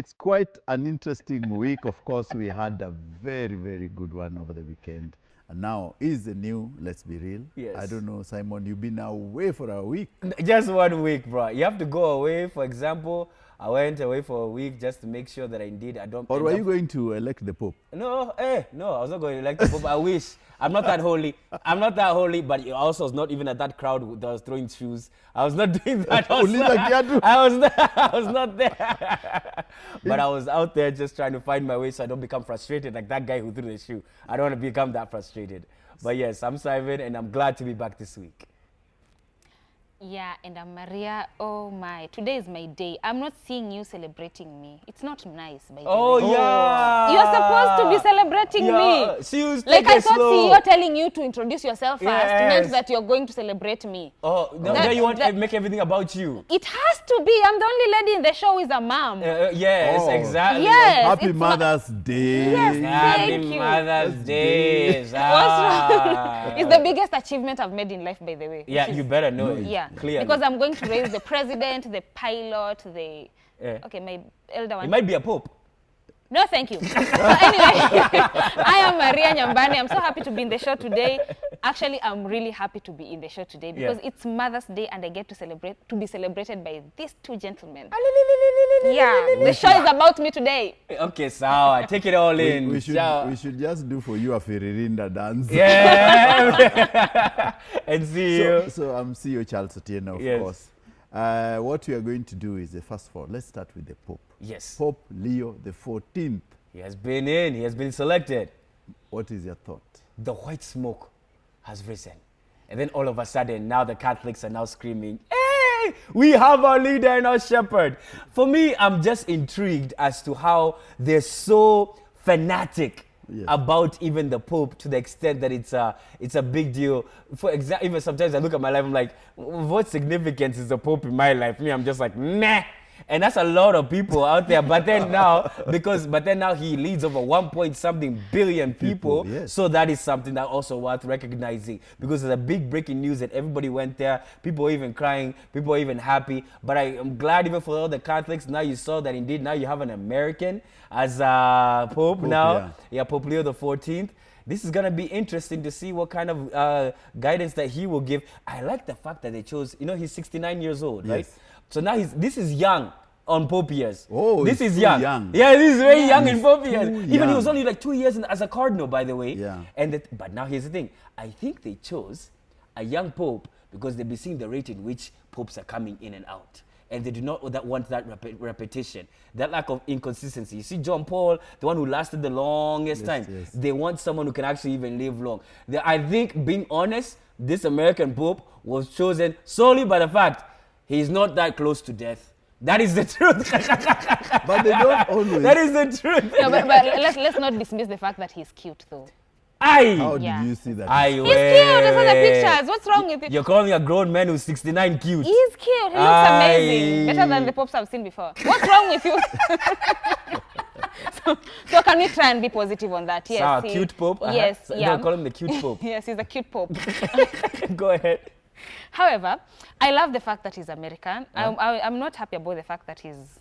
it's quite an interesting week. Of course, we had a very, very good one over the weekend. And now is the new, let's be real. Yes. I don't know, Simon, you've been away for a week. Just 1 week, bro. You have to go away. For example, I went away for a week just to make sure that I don't. Or were you going to elect the Pope? No, no, I was not going to elect the Pope. I wish. I'm not that holy. I'm not that holy, but I also was not even at that crowd that was throwing shoes. I was not doing that. I was not there. But I was out there just trying to find my way so I don't become frustrated like that guy who threw the shoe. I don't want to become that frustrated. But yes, I'm Simon, and I'm glad to be back this week. Yeah, and I'm Maria. Oh my, today is my day. I'm not seeing you celebrating me. It's not nice, by the way. Oh, yeah. You're supposed to be celebrating me. Serious, like I thought CEO telling you to introduce yourself first meant that you're going to celebrate me. Oh, now you want to make everything about you. It has to be. I'm the only lady in the show who is a mom. Yes, exactly. Yes. Happy Mother's Day. Yes, Happy thank you. Mother's Day. What's wrong? It's the biggest achievement I've made in life, by the way. Yeah, you better know it. Yeah. Clearly. Because I'm going to raise the president, the pilot, the... Okay, my elder one. It might be a pope. No, thank you. So anyway, I am Maria Nyambani. I'm so happy to be in the show today. Actually, I'm really happy to be in the show today because it's Mother's Day and I get to be celebrated by these two gentlemen. Yeah, the show is about me today. Okay, so take it all in. We should just do for you a Firirinda dance. Yeah. And see you. So I'm CEO Charles Otieno, of course. What we are going to do is, first of all, let's start with the Pope. Yes. Pope Leo the 14th. He has been in. He has been selected. What is your thought? The white smoke has risen. And then all of a sudden, now the Catholics are now screaming, hey, we have our leader and our shepherd. For me, I'm just intrigued as to how they're so fanatic about even the Pope, to the extent that it's a big deal. For example, even sometimes I look at my life, I'm like, what significance is the Pope in my life? Me, I'm just like, meh. And that's a lot of people out there. But then now, he leads over 1.something billion people. Yes. So that is something that also worth recognizing, because there's a big breaking news that everybody went there. People were even crying. People were even happy. But I am glad even for all the Catholics. Now you saw that indeed now you have an American as Pope now. Yeah, Pope Leo the 14th. This is going to be interesting to see what kind of guidance that he will give. I like the fact that they chose, he's 69 years old, right? So now this is young on Pope years. Oh, this is young. Yeah, this is very young in Pope years. Even young. he was only like 2 years as a cardinal, by the way. Yeah. But now here's the thing. I think they chose a young Pope because they've been seeing the rate in which popes are coming in and out. And they do not want that repetition, that lack of inconsistency. You see John Paul, the one who lasted the longest time. Yes. They want someone who can actually even live long. I think, being honest, this American Pope was chosen solely by the fact he's not that close to death. That is the truth. But they don't always. That is the truth. No, but let's not dismiss the fact that he's cute, though. How did you see that? He's cute. I saw the pictures. What's wrong with it? You're calling a grown man who's 69 cute. He's cute. He looks amazing. Better than the popes I've seen before. What's wrong with you? so can we try and be positive on that? Yes. Cute Pope? Yes. Don't call him the cute Pope. Yes, he's a cute Pope. Go ahead. However, I love the fact that he's American. I'm not happy about the fact that he's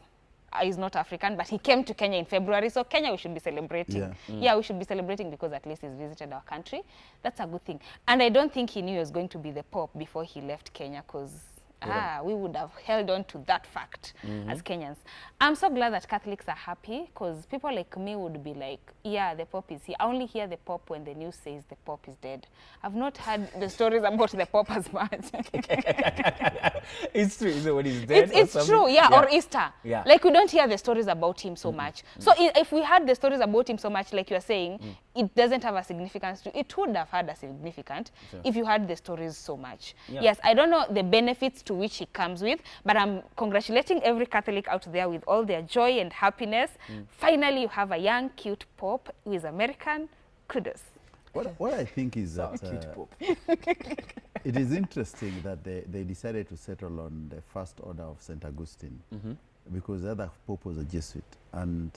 not African, but he came to Kenya in February, so Kenya we should be celebrating. Yeah, we should be celebrating because at least he's visited our country. That's a good thing. And I don't think he knew he was going to be the Pope before he left Kenya, because we would have held on to that fact as Kenyans. I'm so glad that Catholics are happy, because people like me would be like, yeah, the Pope is here. I only hear the Pope when the news says the Pope is dead. I've not heard the stories about the Pope as much. It's true, is it when he's dead? It's true, or Easter. Yeah. Like, we don't hear the stories about him so much. So if we had the stories about him so much, like you're saying, it doesn't have a significance. It would have had a significance if you had the stories so much. Yeah. Yes, I don't know the benefits to which he comes with, but I'm congratulating every Catholic out there with all their joy and happiness. Finally, you have a young, cute Pope who is American. Kudos. What I think is that it is interesting that they decided to settle on the first order of St. Augustine, because the other Pope was a Jesuit, and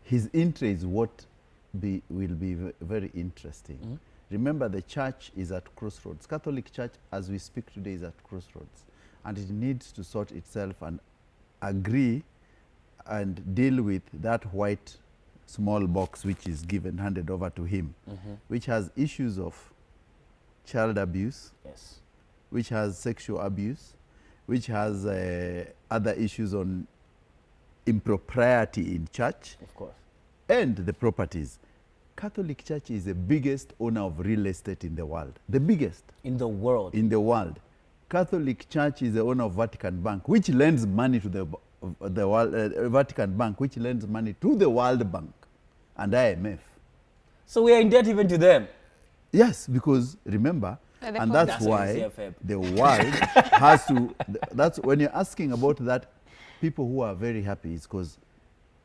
his entry is what will be very interesting. Remember, the church is at crossroads. Catholic Church, as we speak today, is at crossroads, and it needs to sort itself and agree and deal with that white small box which is handed over to him, which has issues of child abuse, Yes. which has sexual abuse, which has other issues on impropriety in church, Of course. and the properties. Catholic Church is the biggest owner of real estate in the world. The biggest In the world. in the world. Catholic Church is the owner of Vatican Bank, which lends money to the world, Vatican Bank, which lends money to the World Bank and IMF. So we are in debt even to them. Yes, because remember, Yeah, the and problem- that's That's why why it's CFM. the world has to, that's when you're asking about that, people who are very happy is because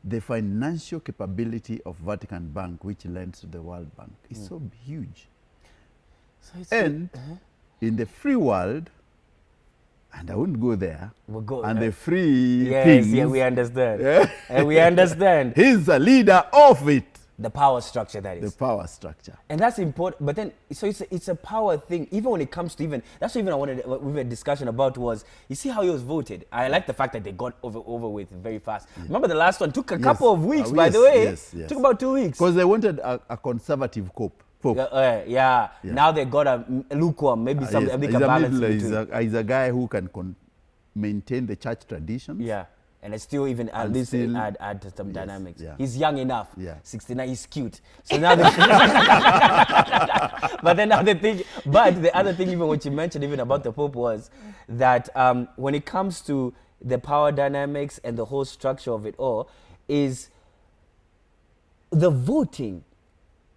the financial capability of Vatican Bank, which lends to the World Bank, is so huge. So it's And in the free world, and I wouldn't go there, We'll go, and the free yes, things, yeah, we understand. Yeah. And we understand he's the leader of it, the power structure that the is. power structure. And that's important. But then, so it's a power thing. Even when it comes to that's what even I wanted, we had a discussion about was, you see how he was voted. I like the fact that they got over with very fast. Remember the last one took a couple of weeks, by the way. Yes. Took about 2 weeks. Because they wanted a conservative pope. Yeah. Now they got a lukewarm, maybe some Yes, a big he's, balance middle, between. he's a guy who can maintain the church traditions. Yeah. And it's still even at And least still- add to some dynamics. yeah. He's young enough. Yeah. 69, he's cute. So now but then now the other thing, even what you mentioned even about the Pope was that when it comes to the power dynamics and the whole structure of it all is the voting,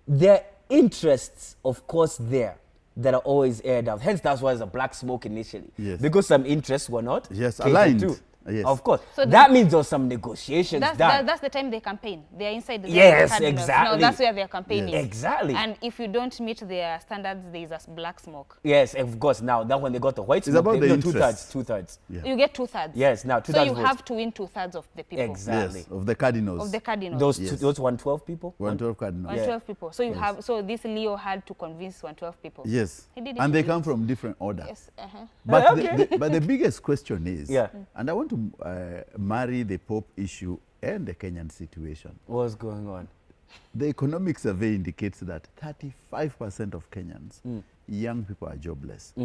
their interests, of course, there that are always aired out. Hence, that's why there's a black smoke initially. Yes. Because some interests were not Yes, catered aligned. to. Yes. Of course. So that means there was some negotiations done. That's the time they campaign. They are inside the Yes, cabinets. exactly. No, that's where they are campaigning. Yes. Exactly. And if you don't meet their standards, there is a black smoke. Yes, of course. Now, that when they got the white It's smoke, about they, the no, interests. two-thirds. Yeah. You get 2/3. Yes, now So 2/3 you votes. have to win 2/3 of the people. Exactly. Yes, of the cardinals. Of the cardinals. Those Yes. those 112 people? 112 cardinals. 112 people. So you have. So this Leo had to convince 112 people. Yes. He did it. And they come from different orders. Yes. But, Okay. but the biggest question is, Yeah. and I want to marry the Pope issue and the Kenyan situation. What's going on? The economic survey indicates that 35% of Kenyans, young people, are jobless.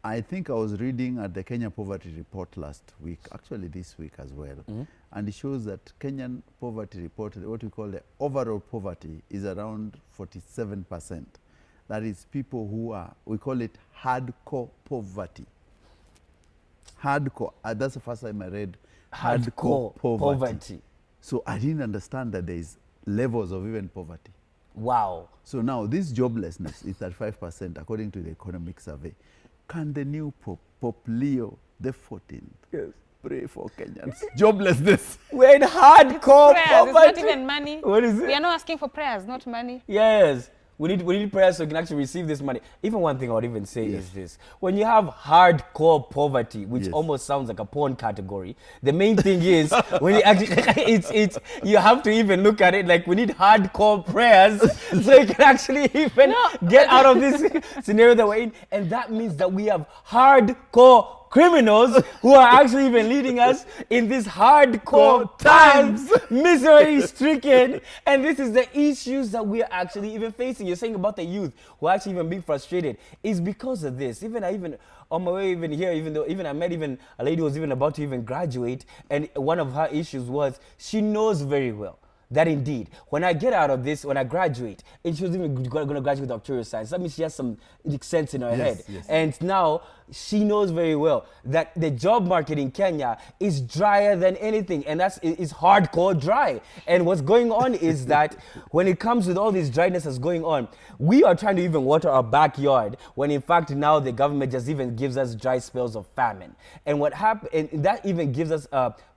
I think I was reading at the Kenya Poverty Report last week, actually this week as well, and it shows that Kenyan Poverty Report, what we call the overall poverty, is around 47%. That is people who are, we call it hardcore poverty. Hardcore, that's the first time I read hardcore poverty. So I didn't understand that there is levels of even poverty. Wow. So now this joblessness is at 5% according to the economic survey. Can the new Pope, Pope Leo the 14th, pray for Kenyans? Joblessness. We're in hardcore Prayers. poverty. It's not even money. What is it? We are not asking for prayers, not money. Yes. We need prayers so we can actually receive this money. Even one thing I would even say is this. When you have hardcore poverty, which Yes. almost sounds like a porn category, the main thing is when you actually it's you have to even look at it like we need hardcore prayers so you can actually even get out of this scenario that we're in. And that means that we have hardcore criminals who are actually even leading us in these hardcore times, misery stricken, and this is the issues that we are actually even facing. You're saying about the youth who are actually even being frustrated. It's because of this. Even on my way even here, even I met even a lady who was even about to even graduate, and one of her issues was she knows very well that indeed, when I get out of this, when I graduate, and she was even going to graduate with doctoral science, that means she has some sense in her head. Yes. And now she knows very well that the job market in Kenya is drier than anything, and is hardcore dry. And what's going on is that when it comes with all this dryness that's going on, we are trying to even water our backyard, when in fact now the government just even gives us dry spells of famine. And what happened, and that even gives us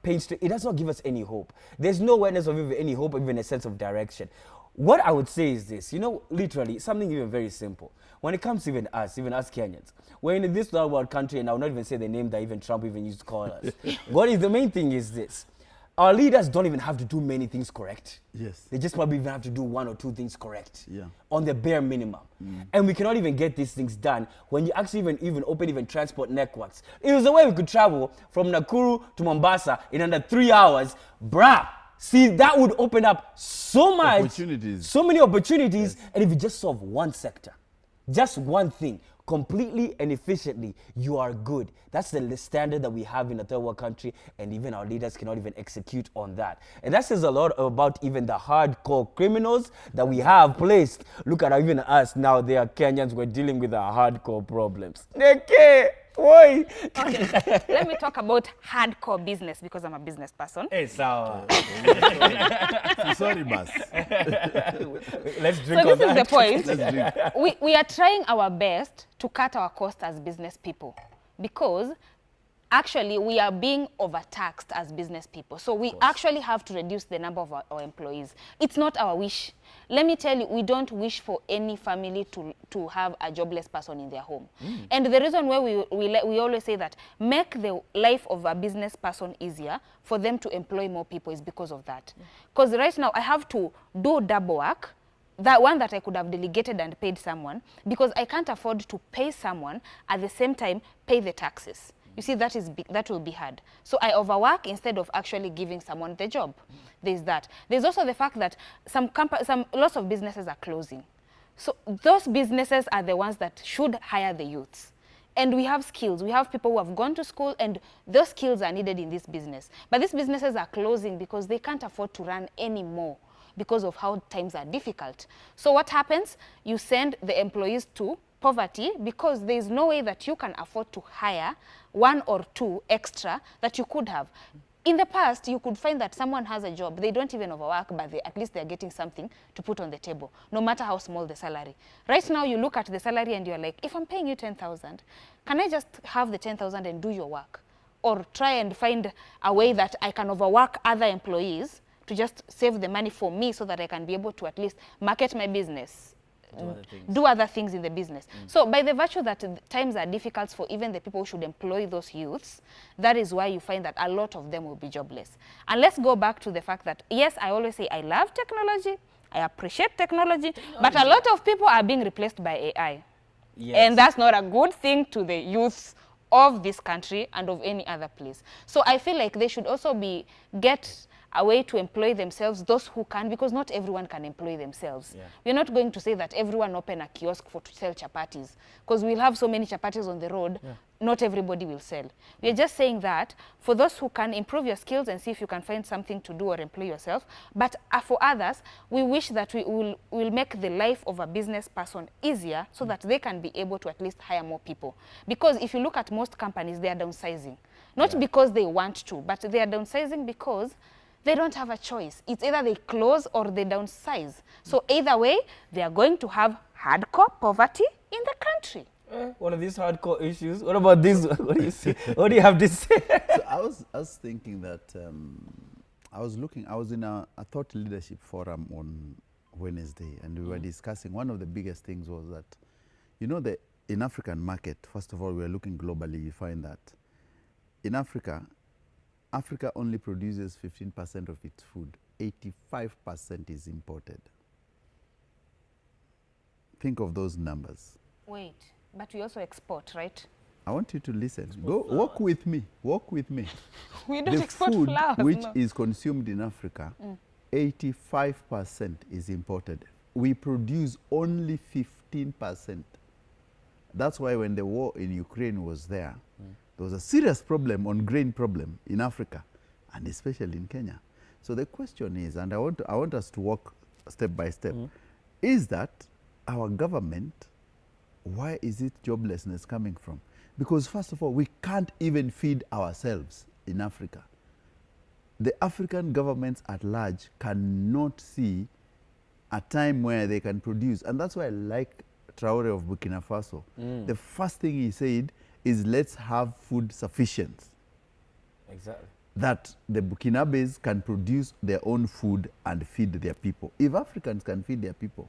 it does not give us any hope. There's no awareness of even any hope, even a sense of direction. What I would say is this, literally, something even very simple. When it comes to even us Kenyans, we're in this third world country, and I will not even say the name that even Trump even used to call us. The main thing is this. our leaders don't even have to do many things correct. Yes. They just probably even have to do 1 or 2 things correct. Yeah. On the bare minimum. And we cannot even get these things done when you actually even open transport networks. It was the way we could travel from Nakuru to Mombasa in under 3 hours. Bruh. See, that would open up so much. Opportunities. So many opportunities. Yes. And if you just solve one sector, just one thing, completely and efficiently, you are good. That's the standard that we have in a third world country, and even our leaders cannot even execute on that. And that says a lot about even the hardcore criminals that we have placed. Look at even us now, they are Kenyans, we're dealing with our hardcore problems. Why? Okay, let me talk about hardcore business because I'm a business person. Hey, so sorry, boss. Let's drink. So this is the point. Let's drink. We are trying our best to cut our costs as business people because actually we are being overtaxed as business people. So we actually have to reduce the number of our employees. It's not our wish. Let me tell you, we don't wish for any family to have a jobless person in their home. And the reason why we always say that make the life of a business person easier for them to employ more people is because of that. Because right now I have to do double work, that one that I could have delegated and paid someone, because I can't afford to pay someone at the same time pay the taxes. You see, that will be hard. So I overwork instead of actually giving someone the job. There's that. There's also the fact that lots of businesses are closing. So those businesses are the ones that should hire the youths. And we have skills. We have people who have gone to school, and those skills are needed in this business. But these businesses are closing because they can't afford to run anymore because of how times are difficult. So what happens? You send the employees to poverty because there is no way that you can afford to hire 1 or 2 extra that you could have. In the past, you could find that someone has a job, they don't even overwork, but at least they're getting something to put on the table, no matter how small the salary. Right now, you look at the salary and you're like, if I'm paying you 10,000, can I just have the 10,000 and do your work? Or try and find a way that I can overwork other employees to just save the money for me so that I can be able to at least market my business, do other things in the business. So by the virtue that times are difficult for even the people who should employ those youths, that is why you find that a lot of them will be jobless. And let's go back to the fact that, yes, I always say I love technology, I appreciate technology, but a lot of people are being replaced by AI. Yes. And that's not a good thing to the youths of this country and of any other place. So I feel like they should also get a way to employ themselves, those who can, because not everyone can employ themselves. Yeah. We're not going to say that everyone open a kiosk to sell chapatis, because we'll have so many chapatis on the road, not everybody will sell. We're just saying that for those who can improve your skills and see if you can find something to do or employ yourself, but for others, we wish that we will make the life of a business person easier so that they can be able to at least hire more people. Because if you look at most companies, they are downsizing. Not because they want to, but they are downsizing because they don't have a choice. It's either they close or they downsize. So either way, they are going to have hardcore poverty in the country. One of these hardcore issues. What about this? What do you see? What do you have to say? So I was thinking that I was in a thought leadership forum on Wednesday, and we were discussing, one of the biggest things was that, you know, in African market, first of all, we are looking globally, you find that in Africa only produces 15% of its food. 85% is imported. Think of those numbers. Wait, but we also export, right? I want you to listen. Go walk with me. Walk with me. We don't export food flowers. Which is consumed in Africa, 85% is imported. We produce only 15%. That's why when the war in Ukraine was there, there was a serious problem on grain problem in Africa, and especially in Kenya. So the question is, and I want us to walk step by step, is that our government, why is it joblessness coming from? Because first of all, we can't even feed ourselves in Africa. The African governments at large cannot see a time where they can produce. And that's why I like Traore of Burkina Faso. The first thing he said is, let's have food sufficient. Exactly. That the Burkinabes can produce their own food and feed their people. If Africans can feed their people,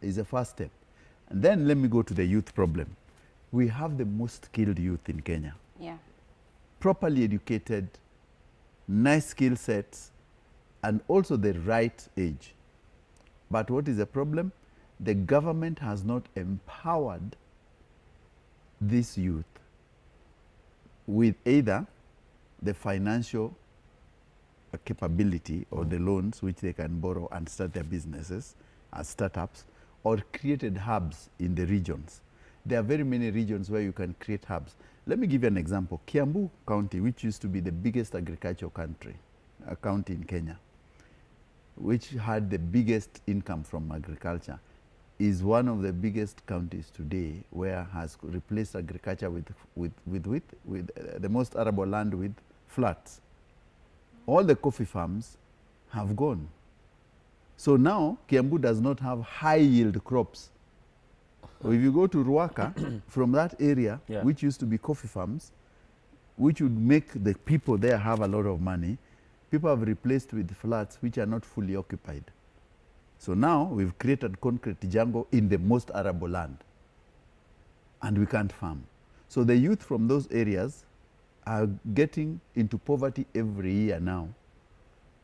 is the first step. And then let me go to the youth problem. We have the most skilled youth in Kenya. Yeah. Properly educated, nice skill sets, and also the right age. But what is the problem? The government has not empowered this youth with either the financial capability or the loans which they can borrow and start their businesses as startups, or created hubs in the regions. There are very many regions where you can create hubs. Let me give you an example. Kiambu County, which used to be the biggest agricultural county in Kenya, which had the biggest income from agriculture, is one of the biggest counties today where has replaced agriculture with the most arable land with flats. All the coffee farms have gone. So now Kiambu does not have high yield crops. So if you go to Ruaka, from that area, which used to be coffee farms, which would make the people there have a lot of money, people have replaced with flats which are not fully occupied. So now we've created concrete jungle in the most arable land, and we can't farm. So the youth from those areas are getting into poverty every year now.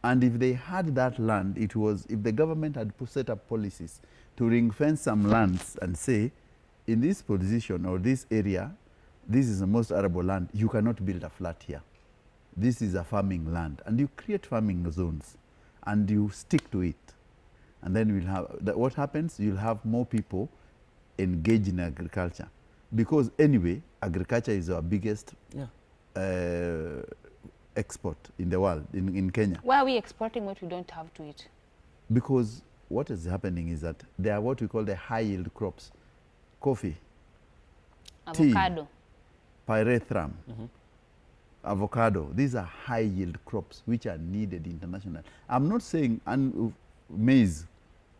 And if they had that land, it was, if the government had set up policies to ring fence some lands and say, in this position or this area, this is the most arable land, you cannot build a flat here. This is a farming land. And you create farming zones and you stick to it. And then we'll have, what happens? You'll have more people engaged in agriculture. Because anyway, agriculture is our biggest export in the world, in Kenya. Why are we exporting what we don't have to eat? Because what is happening is that there are what we call the high yield crops. Coffee, Avocado, tea, pyrethrum, avocado. These are high yield crops which are needed internationally. I'm not saying maize.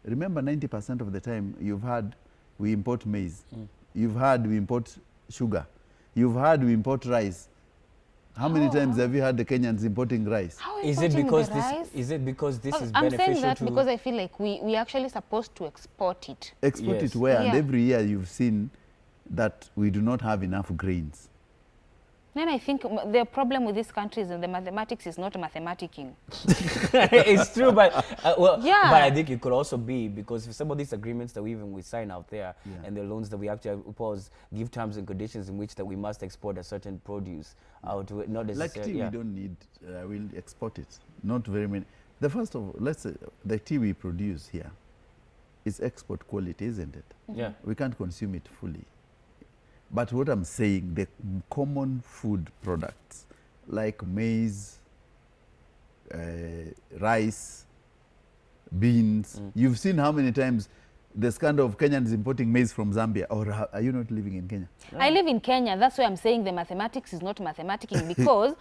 Remember, 90% of the time you've had we import maize. You've had we import sugar. You've had we import rice. How many times have you had the Kenyans importing rice? Is it because this is beneficial? I'm saying that because I feel like we actually supposed to export it. Export it where? And every year you've seen that we do not have enough grains. Then I think the problem with this country is that the mathematics is not mathematicking. It's true, but but I think it could also be because some of these agreements that we sign out there and the loans that we actually oppose give terms and conditions in which that we must export a certain produce out to it, not necessarily. Like tea, we don't need. We'll export it. Not very many. The first of all, let's say the tea we produce here is export quality, isn't it? Yeah. We can't consume it fully. But what I'm saying, the common food products like maize, rice, beans, you've seen how many times the scandal of Kenyans importing maize from Zambia, or are you not living in Kenya? I live in Kenya. That's why I'm saying the mathematics is not mathematicking because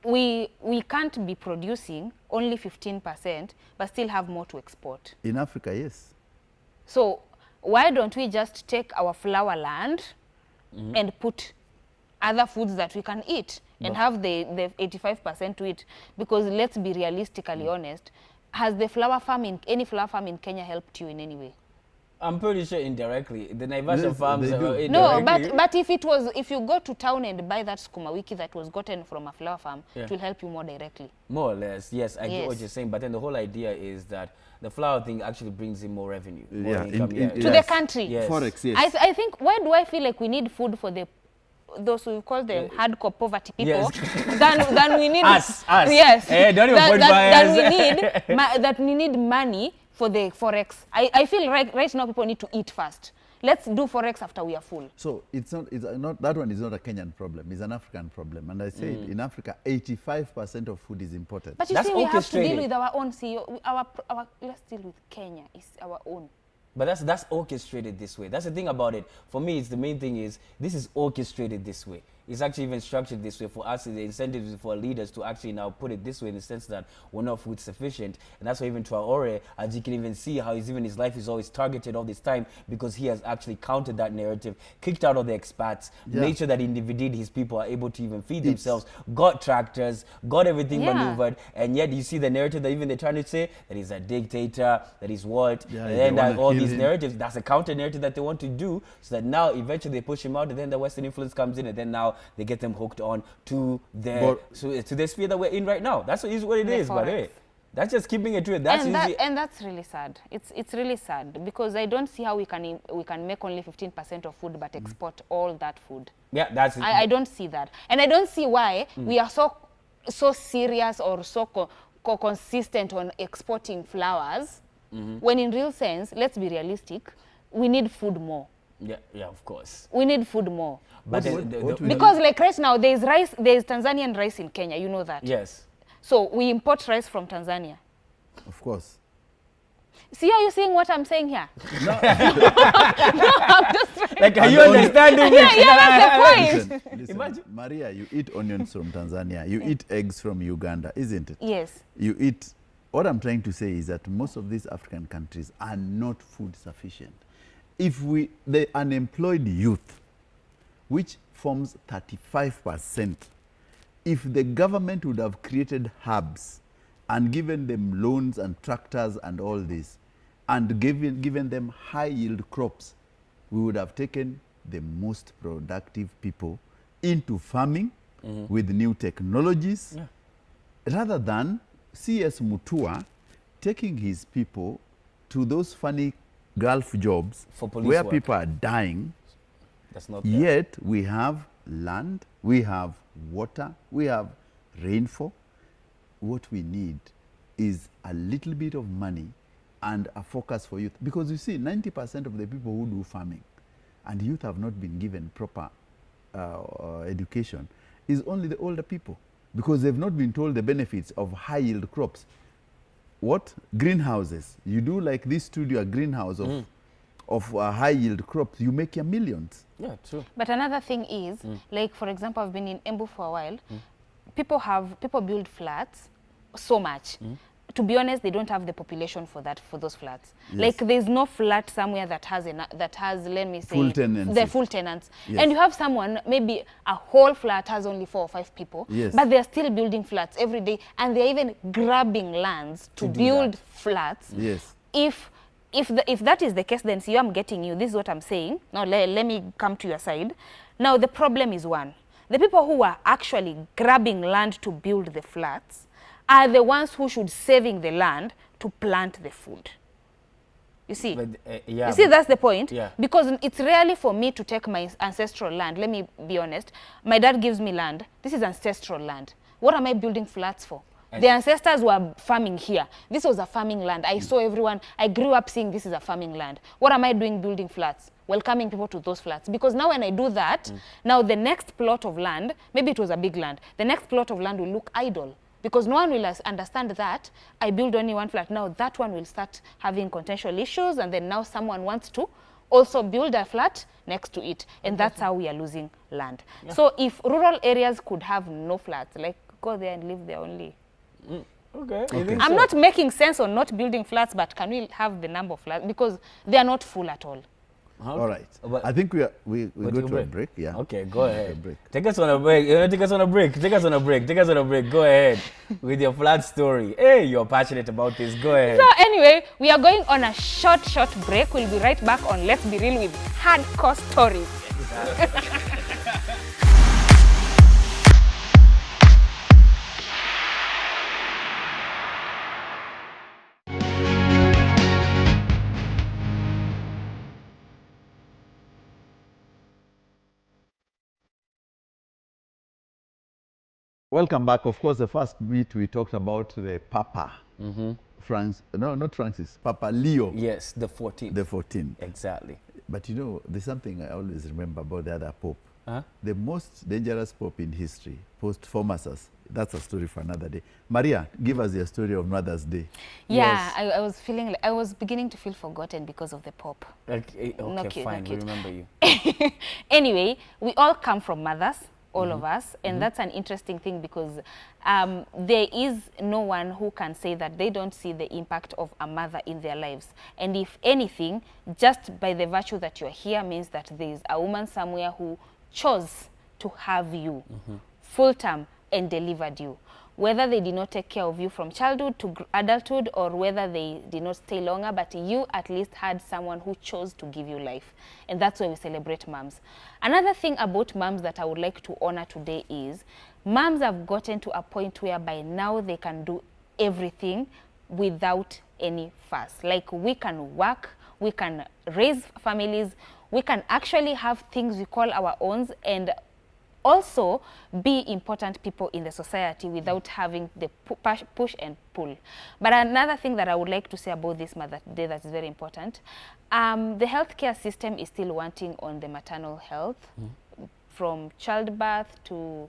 we can't be producing only 15% but still have more to export. In Africa, yes. So why don't we just take our flower land and put other foods that we can eat and have the 85% to eat? Because let's be realistically honest, has the flower farm any flower farm in Kenya helped you in any way? I'm pretty sure indirectly. The Naivasha farms no, but if you go to town and buy that sukuma wiki that was gotten from a flower farm, it will help you more directly. More or less, yes, I get what you're saying. But then the whole idea is that the flower thing actually brings in more revenue, more income, to the country. Yes. Forex, yes. I think, why do I feel like we need food for those who call them hardcore poverty people than we need us. Yes. Don't even point that we need money for the forex. I feel right now people need to eat first. Let's do forex after we are full. So it's not that one is not a Kenyan problem. It's an African problem. And I said in Africa, 85% of food is imported. But you see, we have to deal with our own CEO. Let's deal with Kenya. It's our own. But that's orchestrated this way. That's the thing about it. For me, the main thing is this is orchestrated this way. It's actually even structured this way for us, the incentives for leaders to actually now put it this way in the sense that we're not food sufficient. And that's why even Traore, as you can even see how his life is always targeted all this time because he has actually countered that narrative, kicked out all the expats, made sure that indeed his people are able to even feed themselves, got tractors, got everything maneuvered, and yet you see the narrative that even they're trying to say that he's a dictator, that he's what, and then all these narratives, that's a counter narrative that they want to do so that now eventually they push him out and then the Western influence comes in and then now now, they get them hooked on to the sphere that we're in right now. That's what it is. But hey, that's just keeping it real. That's and that's really sad. It's really sad because I don't see how we can make only 15% of food but export all that food. Yeah, that's it. I don't see that, and I don't see why we are so serious or so consistent on exporting flowers when in real sense, let's be realistic, we need food more. Yeah, of course. We need food more. But because like right now there is Tanzanian rice in Kenya, you know that. Yes. So we import rice from Tanzania. Of course. See, are you seeing what I'm saying here? No. I'm just trying. Like, are you understanding me? Yeah, that's the point. Listen, Maria, you eat onions from Tanzania. You eat eggs from Uganda, isn't it? Yes. You eat. What I'm trying to say is that most of these African countries are not food sufficient. If the unemployed youth, which forms 35%, if the government would have created hubs and given them loans and tractors and all this, and given them high yield crops, we would have taken the most productive people into farming with new technologies, rather than C.S. Mutua taking his people to those funny Gulf jobs where work. people are dying. That's not Yet we have land, we have water, we have rainfall. What we need is a little bit of money and a focus for youth. Because you see, 90% of the people who do farming and youth have not been given proper education is only the older people, because they've not been told the benefits of high yield crops. What? Greenhouses. You do like this studio, a greenhouse of high yield crops, you make your millions. Yeah, true. But another thing is, like for example, I've been in Embu for a while. People build flats so much. To be honest, they don't have the population for those flats. Yes. Like there's no flat somewhere that has let me say Full tenancy. the full tenants. Yes. And you have someone, maybe a whole flat has only 4 or 5 people, Yes. but they're still building flats every day, and they're even grabbing lands to build flats. Yes. If that is the case, then see, I'm getting you. This is what I'm saying. Now let me come to your side. Now the problem is one. The people who are actually grabbing land to build the flats are the ones who should saving the land to plant the food. You see? But, you see, that's the point. Yeah. Because it's rarely for me to take my ancestral land. Let me be honest. My dad gives me land. This is ancestral land. What am I building flats for? The ancestors were farming here. This was a farming land. I saw everyone. I grew up seeing this is a farming land. What am I doing building flats? Welcoming people to those flats. Because now when I do that, now the next plot of land, maybe it was a big land, the next plot of land will look idle. Because no one will understand that I build only one flat. Now that one will start having contentious issues, and then now someone wants to also build a flat next to it. And that's how we are losing land. Yeah. So if rural areas could have no flats, like go there and live there only. Okay. I'm not making sense on not building flats, but can we have the number of flats? Because they are not full at all. All right. I think we go to a break. Yeah. Okay, go ahead. Take us on a break. Take us on a break. Go ahead with your flat story. Hey, you're passionate about this. Go ahead. So anyway, we are going on a short break. We'll be right back on Let's Be Real with hardcore stories. Welcome back. Of course, the first bit we talked about the Papa. Not Francis, Papa Leo. Yes, the 14th. The 14th. Exactly. But you know, there's something I always remember about the other Pope. Huh? The most dangerous Pope in history, post-Formasus. That's a story for another day. Maria, give us your story of Mother's Day. Yeah, yes. I was beginning to feel forgotten because of the Pope. Okay, fine, we remember you. Anyway, we all come from mothers. All of us, and that's an interesting thing because there is no one who can say that they don't see the impact of a mother in their lives. And if anything, just by the virtue that you're here means that there is a woman somewhere who chose to have you full term and delivered you. whether they did not take care of you from childhood to adulthood, or whether they did not stay longer, but you at least had someone who chose to give you life. And that's why we celebrate moms. Another thing about moms that I would like to honor today is moms have gotten to a point whereby now they can do everything without any fuss. Like, we can work, we can raise families, we can actually have things we call our own, and also be important people in the society without having the push and pull. But another thing that I would like to say about this Mother's Day that is very important, the healthcare system is still wanting on the maternal health, from childbirth to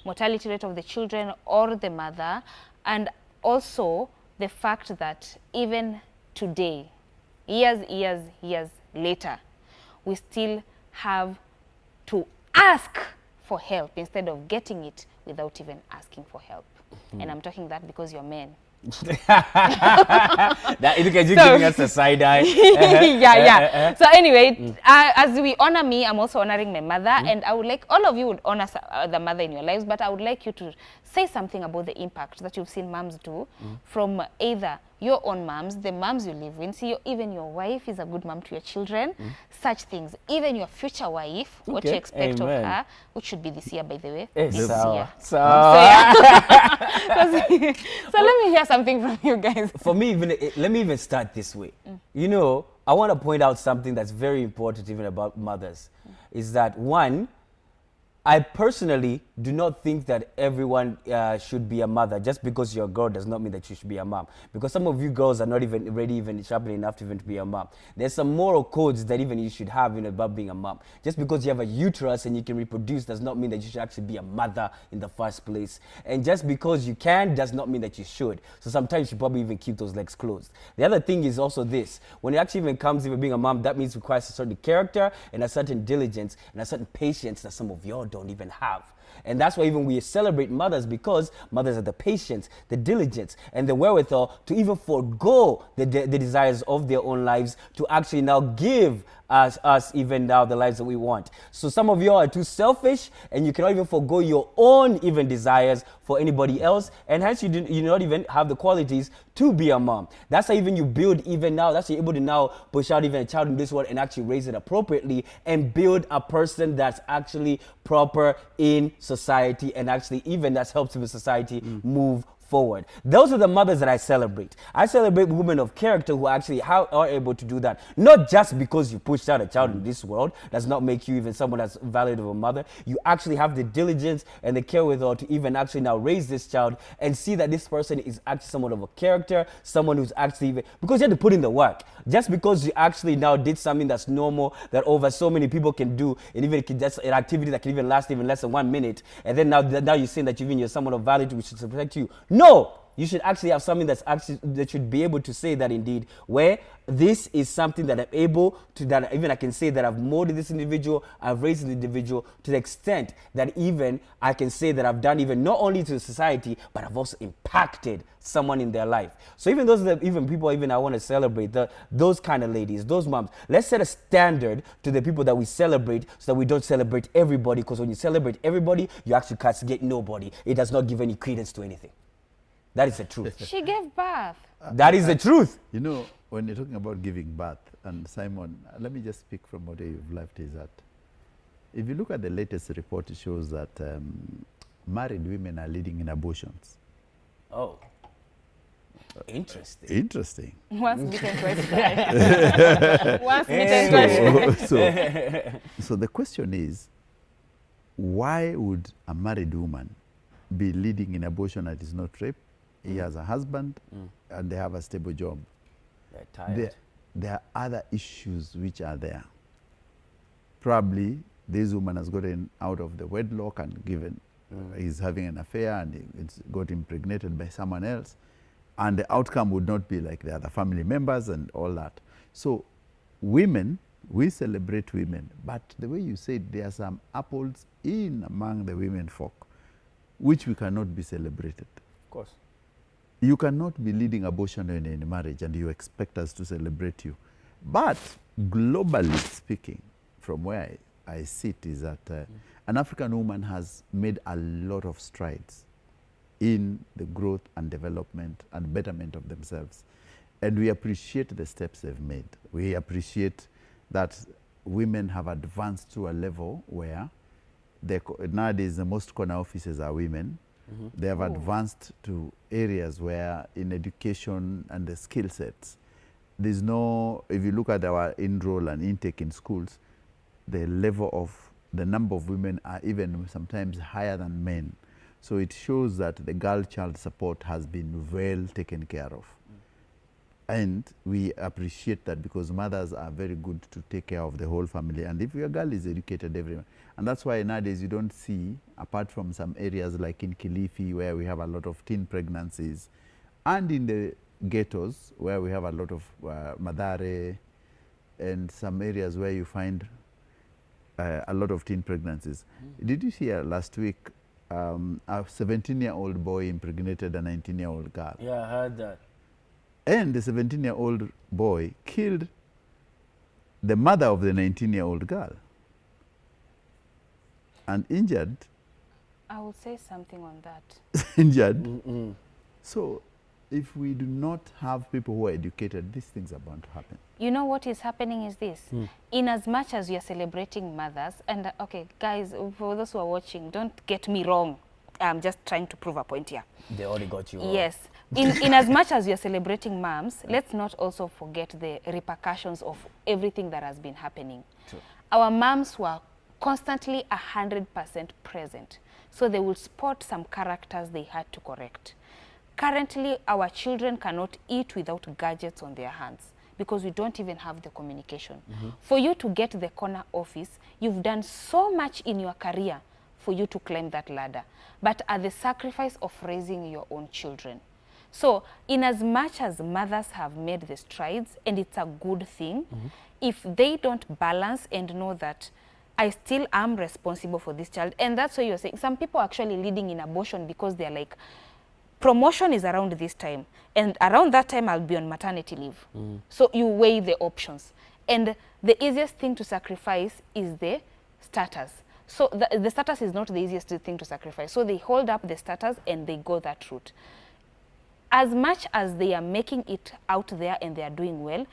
mortality rate of the children or the mother, and also the fact that even today, years later, we still have to ask for help instead of getting it without even asking for help. And I'm talking that because you're men. That is because you're giving us a side eye. So anyway, as we honor me, I'm also honoring my mother, and I would like all of you would honor the mother in your lives, but I would like you to say something about the impact that you've seen moms do from either your own moms, the moms you live with. See, even your wife is a good mom to your children, such things. Even your future wife, what you expect of her, which should be this year, by the way. This year. So let me hear something from you guys. For me, let me even start this way. You know, I want to point out something that's very important even about mothers, is that one, I personally do not think that everyone should be a mother. Just because you're a girl does not mean that you should be a mom. Because some of you girls are not even ready, even sharp enough to even be a mom. There's some moral codes that even you should have about being a mom. Just because you have a uterus and you can reproduce does not mean that you should actually be a mother in the first place. And just because you can does not mean that you should. So sometimes you should probably even keep those legs closed. The other thing is also this. When it actually even comes even being a mom, that means it requires a certain character and a certain diligence and a certain patience that some of y'all don't even have. And that's why even we celebrate mothers, because mothers have the patience, the diligence, and the wherewithal to even forego the desires of their own lives to actually now give us even now the lives that we want. So some of you are too selfish, and you cannot even forego your own even desires for anybody else, and hence you do not even have the qualities to be a mom. That's how even you build even now. That's how you're able to now push out even a child in this world and actually raise it appropriately and build a person that's actually proper in society, and actually even that helps with society move forward. Those are the mothers that I celebrate. I celebrate women of character who actually are able to do that. Not just because you pushed out a child in this world does not make you even someone that's valid of a mother. You actually have the diligence and the care withal to even actually now raise this child and see that this person is actually somewhat of a character, someone who's actually even, because you have to put in the work. Just because you actually now did something that's normal that over so many people can do, and even that's an activity that can even last even less than 1 minute, and then now you're saying that you're someone of value which should protect you. No, you should actually have something that should be able to say that indeed, where this is something that I'm able to, that even I can say that I've molded this individual, I've raised the individual to the extent that even I can say that I've done even not only to society, but I've also impacted someone in their life. So even those are even people even I want to celebrate, those kind of ladies, those moms. Let's set a standard to the people that we celebrate so that we don't celebrate everybody, because when you celebrate everybody, you actually castigate nobody. It does not give any credence to anything. That is the truth. She gave birth. That is the truth. You know, when you're talking about giving birth, and Simon, let me just speak from what you've left, is that if you look at the latest report, it shows that married women are leading in abortions. Oh. Interesting. Interesting. Once bitten, twice shy. Once bitten, twice shy. So the question is, why would a married woman be leading in abortion that is not rape? He has a husband and they have a stable job. They're tired. There are other issues which are there. Probably this woman has gotten out of the wedlock and given, he's having an affair and it's got impregnated by someone else. And the outcome would not be like the other family members and all that. So women, we celebrate women, but the way you said, there are some apples in among the women folk which we cannot be celebrated. Of course. You cannot be leading abortion in a marriage and you expect us to celebrate you. But globally speaking, from where I sit, is that an African woman has made a lot of strides in the growth and development and betterment of themselves. And we appreciate the steps they've made. We appreciate that women have advanced to a level where nowadays the most corner offices are women. They have advanced to areas where in education and the skill sets, there's no, if you look at our enroll and intake in schools, the number of women are even sometimes higher than men. So it shows that the girl-child support has been well taken care of. And we appreciate that because mothers are very good to take care of the whole family. And if your girl is educated, everyone. And that's why nowadays you don't see, apart from some areas like in Kilifi, where we have a lot of teen pregnancies, and in the ghettos, where we have a lot of Madare, and some areas where you find a lot of teen pregnancies. Did you hear last week a 17-year-old boy impregnated a 19-year-old girl? Yeah, I heard that. And the 17-year-old boy killed the mother of the 19-year-old girl and injured. I will say something on that. Injured. So if we do not have people who are educated, these things are bound to happen. You know what is happening is this. In as much as we are celebrating mothers, and okay, guys, for those who are watching, don't get me wrong. I'm just trying to prove a point here. They already got you wrong. Yes. In as much as we are celebrating moms, let's not also forget the repercussions of everything that has been happening. True. Our moms were constantly 100% present. So they will spot some characters they had to correct. Currently, our children cannot eat without gadgets on their hands because we don't even have the communication. For you to get the corner office, you've done so much in your career for you to climb that ladder, but at the sacrifice of raising your own children. So in as much as mothers have made the strides, and it's a good thing, if they don't balance and know that I still am responsible for this child, and that's what you're saying. Some people are actually leading in abortion because they're like, promotion is around this time, and around that time I'll be on maternity leave. So you weigh the options. And the easiest thing to sacrifice is the status. So the status is not the easiest thing to sacrifice. So they hold up the status and they go that route. As much as they are making it out there and they are doing well,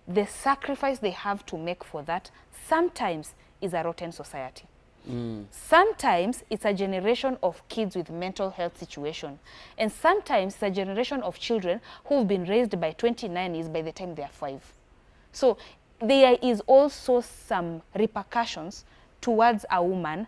the sacrifice they have to make for that sometimes is a rotten society. Sometimes it's a generation of kids with mental health situation. And sometimes it's a generation of children who've been raised by 29s by the time they are 5. So there is also some repercussions towards a woman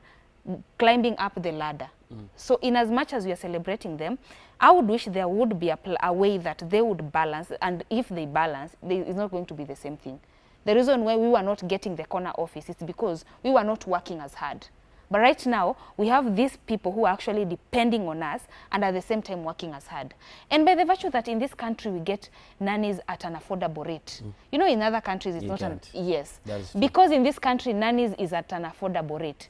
climbing up the ladder. So in as much as we are celebrating them, I would wish there would be a way that they would balance, and if they balance, it's not going to be the same thing. The reason why we were not getting the corner office is because we were not working as hard. But right now, we have these people who are actually depending on us and at the same time working as hard. And by the virtue that in this country we get nannies at an affordable rate. You know, in other countries it's yes. Because in this country nannies is at an affordable rate.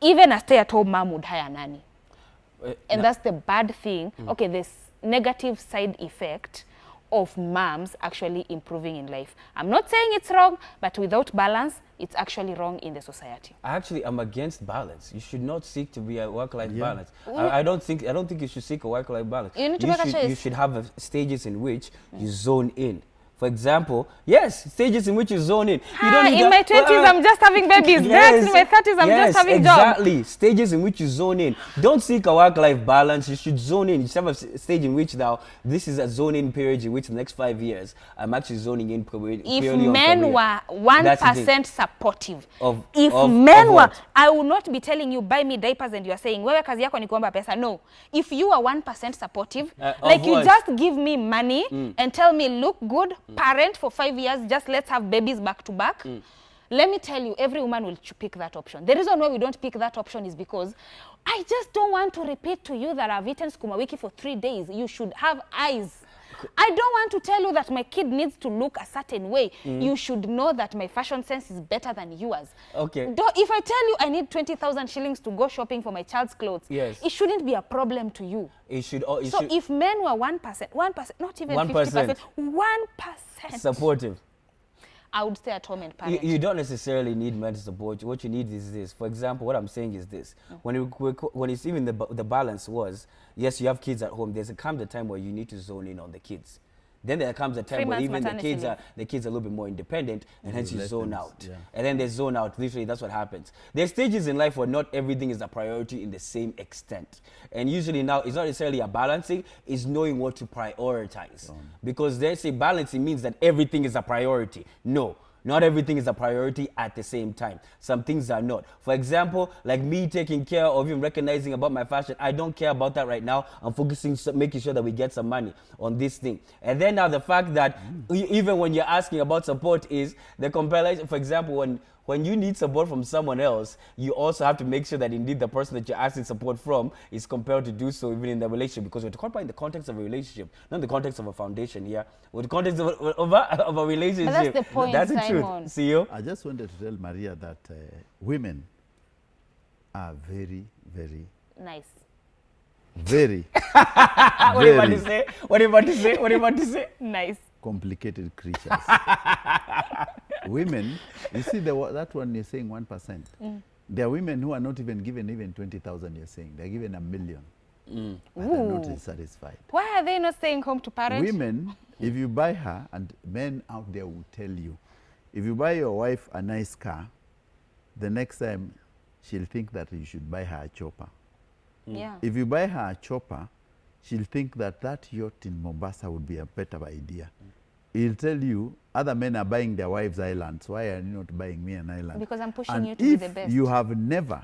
Even a stay-at-home mom would hire a nanny. And that's the bad thing. Okay, this negative side effect of moms actually improving in life. I'm not saying it's wrong, but without balance, it's actually wrong in the society. I actually am against balance. You should not seek to be a work-life balance. I don't think you should seek a work-life balance. You need to make a choice. You should have stages in which you zone in. For example, yes, stages in which you zone in. You don't in my 20s, I'm just having babies. Next, in my 30s, I'm just having jobs. Exactly. Stages in which you zone in. Don't seek a work-life balance. You should zone in. You should have a stage in which now, this is a zoning period in which the next 5 years, I'm actually zoning in purely if men were 1% supportive, I will not be telling you, buy me diapers, and you are saying, wewe kazi yako ni kuomba pesa. No. If you are 1% supportive, like you just give me money and tell me, look good, parent for 5 years, just let's have babies back to back. Let me tell you, every woman will pick that option. The reason why we don't pick that option is because I just don't want to repeat to you that I've eaten sukuma wiki for 3 days. You should have eyes. I don't want to tell you that my kid needs to look a certain way. You should know that my fashion sense is better than yours. Okay. If I tell you I need 20,000 shillings to go shopping for my child's clothes, it shouldn't be a problem to you. It should. If men were 1%, not even 1%. 50%, 1% supportive, I would stay at home and parent. You don't necessarily need mental support. What you need is this. For example, what I'm saying is this. When it's even the balance was, yes, you have kids at home. Comes a time where you need to zone in on the kids. Then there comes a time where even the kids are a little bit more independent, and hence you zone out. Yeah. And then they zone out. Literally, that's what happens. There's stages in life where not everything is a priority in the same extent. And usually now, it's not necessarily a balancing, it's knowing what to prioritize. Because they say balancing means that everything is a priority. No. Not everything is a priority at the same time. Some things are not. For example, like me taking care of even recognizing about my fashion, I don't care about that right now. I'm focusing, making sure that we get some money on this thing. And then now the fact that even when you're asking about support is the comparison. For example, when you need support from someone else, you also have to make sure that indeed the person that you're asking support from is compelled to do so even in the relationship, because we're talking about in the context of a relationship, not in the context of a foundation here. With the context of a relationship. But that's the point, that's the Simon. truth. See you? I just wanted to tell Maria that women are very, very nice. Very. What are you about to say? What are you about to say? What are you about to say? Nice. Complicated creatures. Women, you see that one you're saying 1%. There are women who are not even given even 20,000. You're saying they're given $1 million. But they're not satisfied. Why are they not staying home to parent? Women, if you buy her, and men out there will tell you, if you buy your wife a nice car, the next time she'll think that you should buy her a chopper. Yeah. If you buy her a chopper, she'll think that that yacht in Mombasa would be a better idea. He'll tell you, other men are buying their wives islands. Why are you not buying me an island? Because I'm pushing and you to be the best. if you have never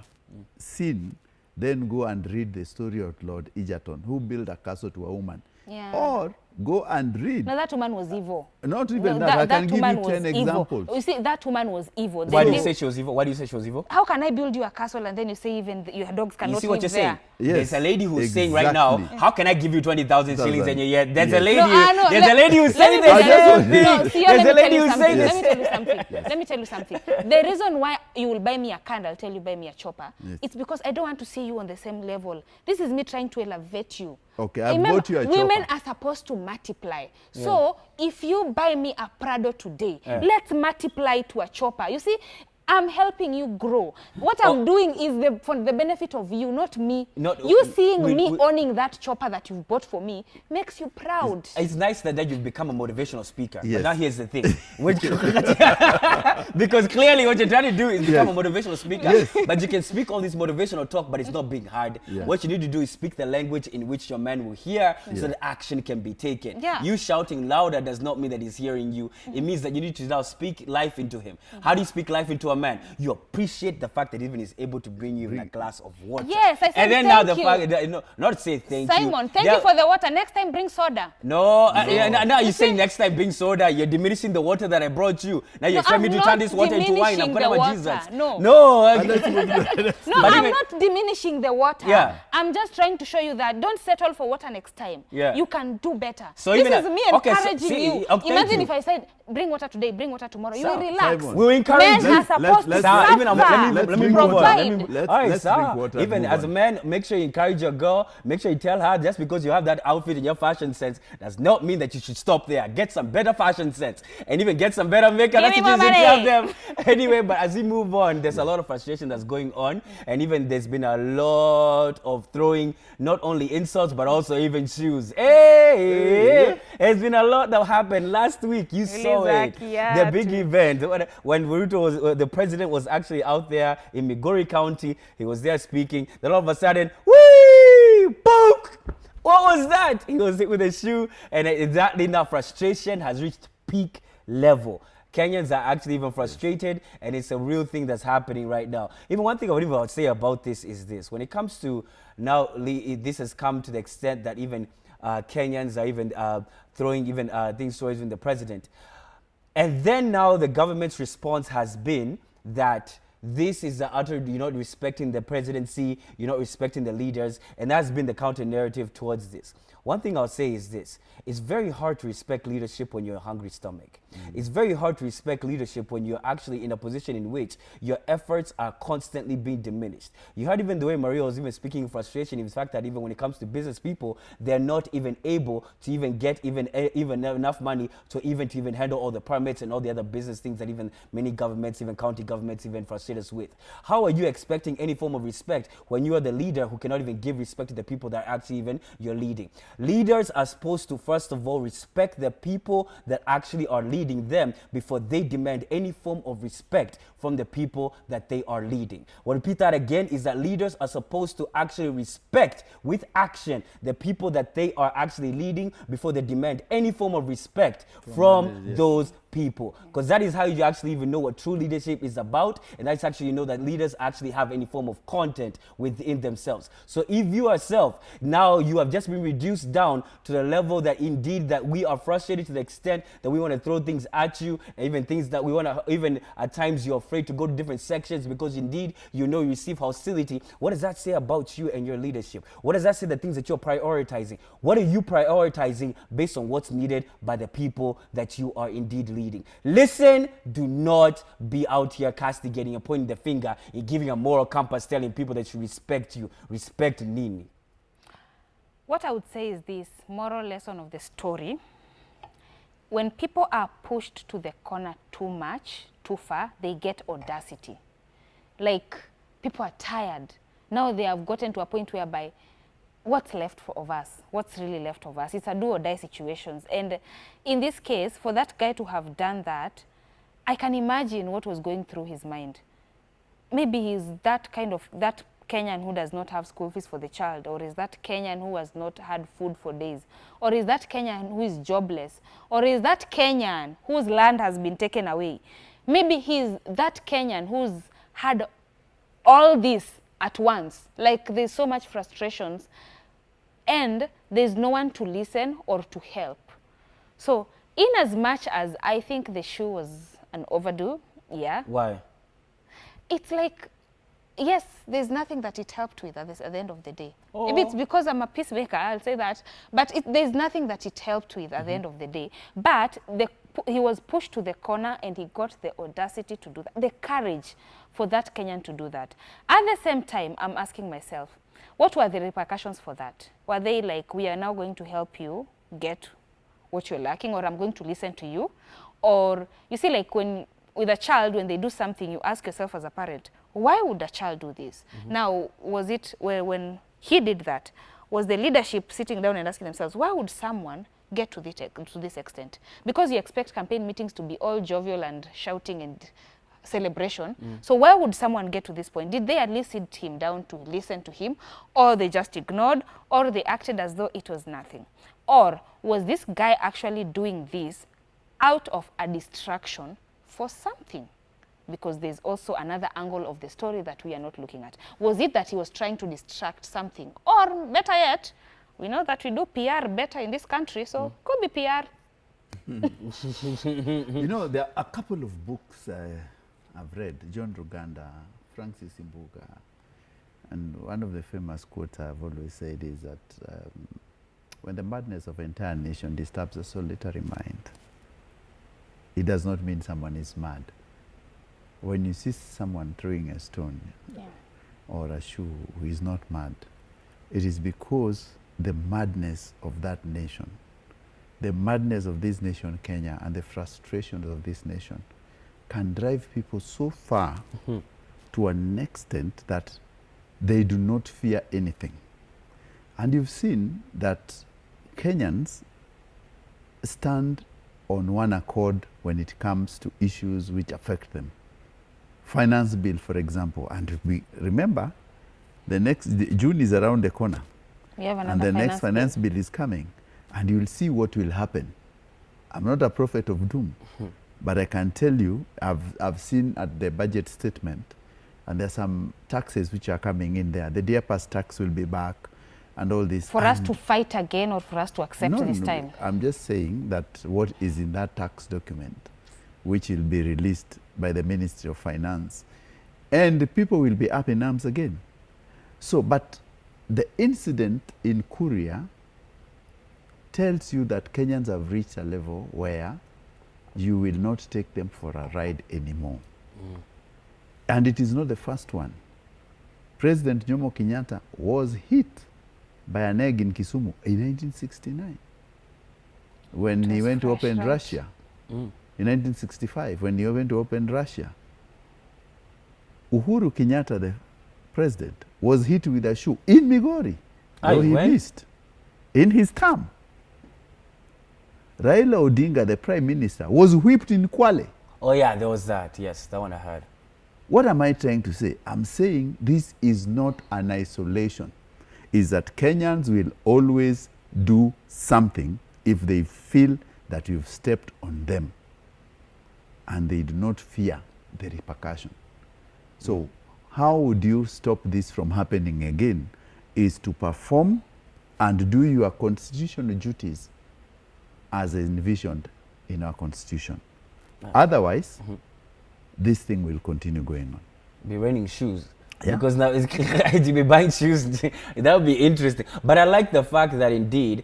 seen, then go and read the story of Lord Egerton, who built a castle to a woman. Yeah. Or go and read. No, that woman was evil. Not even that. I can give you 10 evil. examples. You see, that woman was evil. Why do you say she was evil? Why do you say she was evil? How can I build you a castle and then you say even your dogs cannot live there? You see what you're saying? Yes, there's a lady who's saying right now, how can I give you 20,000 shillings and you're there's a lady, no, there's a lady who's saying the same thing. There's a lady who's saying the same thing. Let me tell you something. The reason why you will buy me a car, I'll tell you buy me a chopper, it's because I don't want to see you on the same level. This is me trying to elevate you. Okay, I've bought you a chopper. Women are supposed to multiply. So if you buy me a Prado today, let's multiply to a chopper. You see, I'm helping you grow. What I'm doing is for the benefit of you, not me. You seeing me owning that chopper that you've bought for me makes you proud. It's nice that you've become a motivational speaker. Yes. But now here's the thing. Because clearly what you're trying to do is become a motivational speaker. Yes. But you can speak all this motivational talk, but it's not being hard. Yeah. What you need to do is speak the language in which your man will hear so that action can be taken. Yeah. You shouting louder does not mean that he's hearing you. It means that you need to now speak life into him. How do you speak life into a man? You appreciate the fact that even he's able to bring you in a glass of water. Yes, I said and then thank now the you. fact that, not say thank you. Simon, thank you for the water. Next time bring soda. No, now you say next time bring soda. You're diminishing the water that I brought you. Now you're telling me to turn this water into wine. I'm going to Jesus. No. No, I'm not diminishing the water. Yeah. I'm just trying to show you that don't settle for water next time. Yeah. You can do better. So this even is me encouraging you. thank Imagine you. if I said, bring water today, bring water tomorrow. You will Simon. relax. We'll encourage Men are supposed to suffer. Let me move on. Let's drink water. Even as a man, make sure you encourage your girl. Make sure you tell her just because you have that outfit and your fashion sense does not mean that you should stop there. Get some better fashion sense and even get some better makeup. Give me more money. Have them. Anyway, but as we move on, there's a lot of frustration that's going on, and even there's been a lot of throwing not only insults but also even shoes. Hey, there's been a lot that happened last week. You saw it. The big event when Ruto was the president was actually out there in Migori County. He was there speaking. Then all of a sudden, whee, poke. What was that? He was hit with a shoe, and exactly now frustration has reached peak level. Kenyans are actually even frustrated, and it's a real thing that's happening right now. Even one thing I would say about this is this. When it comes to now, this has come to the extent that even Kenyans are even throwing even things towards even the president. And then now the government's response has been that this is the utter, you're not respecting the presidency, you're not respecting the leaders, and that's been the counter narrative towards this. one thing I'll say is this. It's very hard to respect leadership when you're a hungry stomach. It's very hard to respect leadership when you're actually in a position in which your efforts are constantly being diminished. You heard even the way Maria was even speaking in frustration in the fact that even when it comes to business people, they're not even able to even get even enough money to even handle all the permits and all the other business things that even many governments, even county governments, even frustrate us with. How are you expecting any form of respect when you are the leader who cannot even give respect to the people that actually even you're leading? Leaders are supposed to, first of all, respect the people that actually are leading them before they demand any form of respect from the people that they are leading. We'll repeat that again, is that leaders are supposed to actually respect with action the people that they are actually leading before they demand any form of respect from those people, because that is how you actually even know what true leadership is about, and that's actually, you know, that leaders actually have any form of content within themselves. So if you yourself, now you have just been reduced down to the level that indeed that we are frustrated to the extent that we want to throw things at you, and even things that we want to, even at times you're afraid to go to different sections because indeed you know you receive hostility. What does that say about you and your leadership? What does that say the things that you're prioritizing? What are you prioritizing based on what's needed by the people that you are indeed leading? Listen, do not be out here castigating and pointing the finger and giving a moral compass telling people that you respect you. Respect Nini. What I would say is this moral lesson of the story. When people are pushed to the corner too much, too far, they get audacity. Like, people are tired. Now they have gotten to a point whereby what's left of us? What's really left of us? It's a do or die situations. And in this case, for that guy to have done that, I can imagine what was going through his mind. Maybe he's that Kenyan who does not have school fees for the child, or is that Kenyan who has not had food for days, or is that Kenyan who is jobless, or is that Kenyan whose land has been taken away. Maybe he's that Kenyan who's had all this at once. Like, there's so much frustrations, and there's no one to listen or to help. So in as much as I think the shoe was an overdue, yeah. Why? It's like, yes, there's nothing that it helped with at the end of the day. Maybe it's because I'm a peacemaker, I'll say that. But there's nothing that it helped with at the end of the day. But he was pushed to the corner and he got the audacity to do that, the courage for that Kenyan to do that. At the same time, I'm asking myself, what were the repercussions for that? Were they like, we are now going to help you get what you're lacking, or I'm going to listen to you? Or, you see, like with a child, when they do something, you ask yourself as a parent, why would a child do this? Now, was it when he did that, was the leadership sitting down and asking themselves, why would someone get to this extent? Because you expect campaign meetings to be all jovial and shouting and celebration. So why would someone get to this point? Did they at least sit him down to listen to him, or they just ignored, or they acted as though it was nothing? Or was this guy actually doing this out of a distraction for something? Because there's also another angle of the story that we are not looking at. Was it that he was trying to distract something? Or better yet, we know that we do PR better in this country, so could be PR. You know, there are a couple of books I've read, John Ruganda, Francis Imbuga, and one of the famous quotes I've always said is that when the madness of an entire nation disturbs a solitary mind, it does not mean someone is mad. When you see someone throwing a stone or a shoe who is not mad, it is because the madness of that nation, the madness of this nation, Kenya, and the frustrations of this nation can drive people so far to an extent that they do not fear anything. And you've seen that Kenyans stand on one accord when it comes to issues which affect them. Finance bill, for example, and we remember June is around the corner, and the next finance bill is coming, and you'll see what will happen. I'm not a prophet of doom, but I can tell you, I've seen at the budget statement, and there's some taxes which are coming in there. The dear past tax will be back, and all this. For us to fight again, or for us to accept this time? I'm just saying that what is in that tax document, which will be released by the Ministry of Finance, and the people will be up in arms again. So, but the incident in Kuria tells you that Kenyans have reached a level where you will not take them for a ride anymore. And it is not the first one. President Jomo Kenyatta was hit by an egg in Kisumu in 1969 when he went to open Russia. In 1965 when he went to open Russia. Uhuru Kenyatta, the president, was hit with a shoe in Migori. Though he missed in his term. Raila Odinga, the prime minister, was whipped in Kwale. Oh yeah, there was that. Yes, that one I heard. What am I trying to say? I'm saying this is not an isolation. Is that Kenyans will always do something if they feel that you've stepped on them and they do not fear the repercussion. So how would you stop this from happening again? Is to perform and do your constitutional duties as envisioned in our constitution. Otherwise, this thing will continue going on. Be wearing shoes. Yeah. Because now to be buying shoes, that would be interesting. But I like the fact that indeed,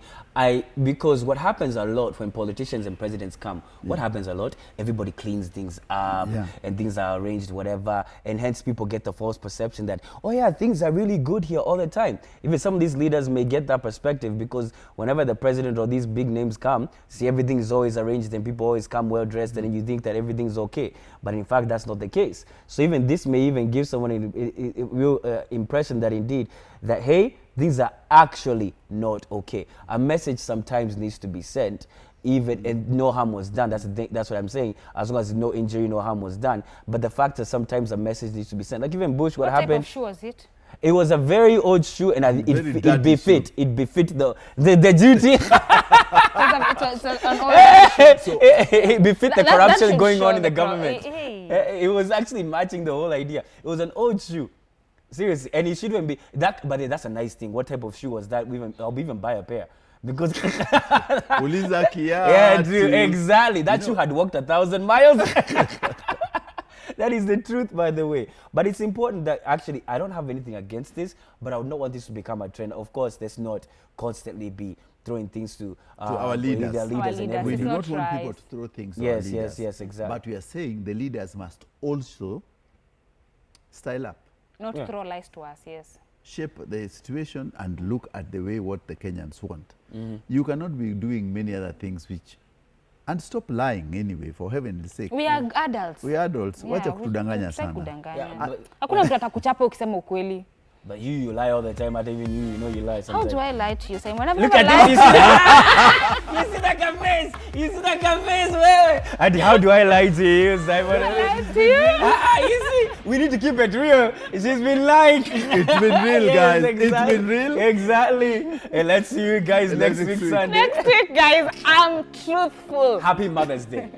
because what happens a lot when politicians and presidents come, what happens a lot? Everybody cleans things up and things are arranged, whatever. And hence people get the false perception that, oh yeah, things are really good here all the time. Even some of these leaders may get that perspective because whenever the president or these big names come, see everything is always arranged and people always come well dressed and you think that everything's okay. But in fact, that's not the case. So even this may even give someone a real impression that indeed, that hey, things are actually not okay. A message sometimes needs to be sent, even and no harm was done. That's the thing, that's what I'm saying. As long as no injury, no harm was done. But the fact that sometimes a message needs to be sent. Like even Bush, what happened? What type of shoe was it? It was a very old shoe, and it befit the duty. It befit the corruption going on in the government. It was actually matching the whole idea. It was an old shoe. Seriously, and it shouldn't be that. But that's a nice thing. What type of shoe was that? I'll even buy a pair because. Yeah, dude, exactly. That shoe had walked 1,000 miles. That is the truth, by the way. But it's important that actually, I don't have anything against this, but I would not want this to become a trend. Of course, let's not constantly be throwing things to our leaders. And we do not want people to throw things to our leaders. Yes, exactly. But we are saying the leaders must also style up. Not throw lies to us, yes. Shape the situation and look at the way what the Kenyans want. You cannot be doing many other things which... And stop lying anyway, for heaven's sake. We are adults. We are adults. Wacha kutudanganya sana. Hakuna mtu atakuchapa ukisema ukweli. But you lie all the time. Not even you know you lie sometimes. How do I lie to you, Simon? I've Look never at lied. this. You see that face? You see that face? Where? And how do I lie to you, Simon? I lie to you? You see, we need to keep it real. She's been lying. It's been real, guys. Exactly. It's been real. Exactly. And let's see you guys next week, Sunday. Next week, guys, I'm truthful. Happy Mother's Day.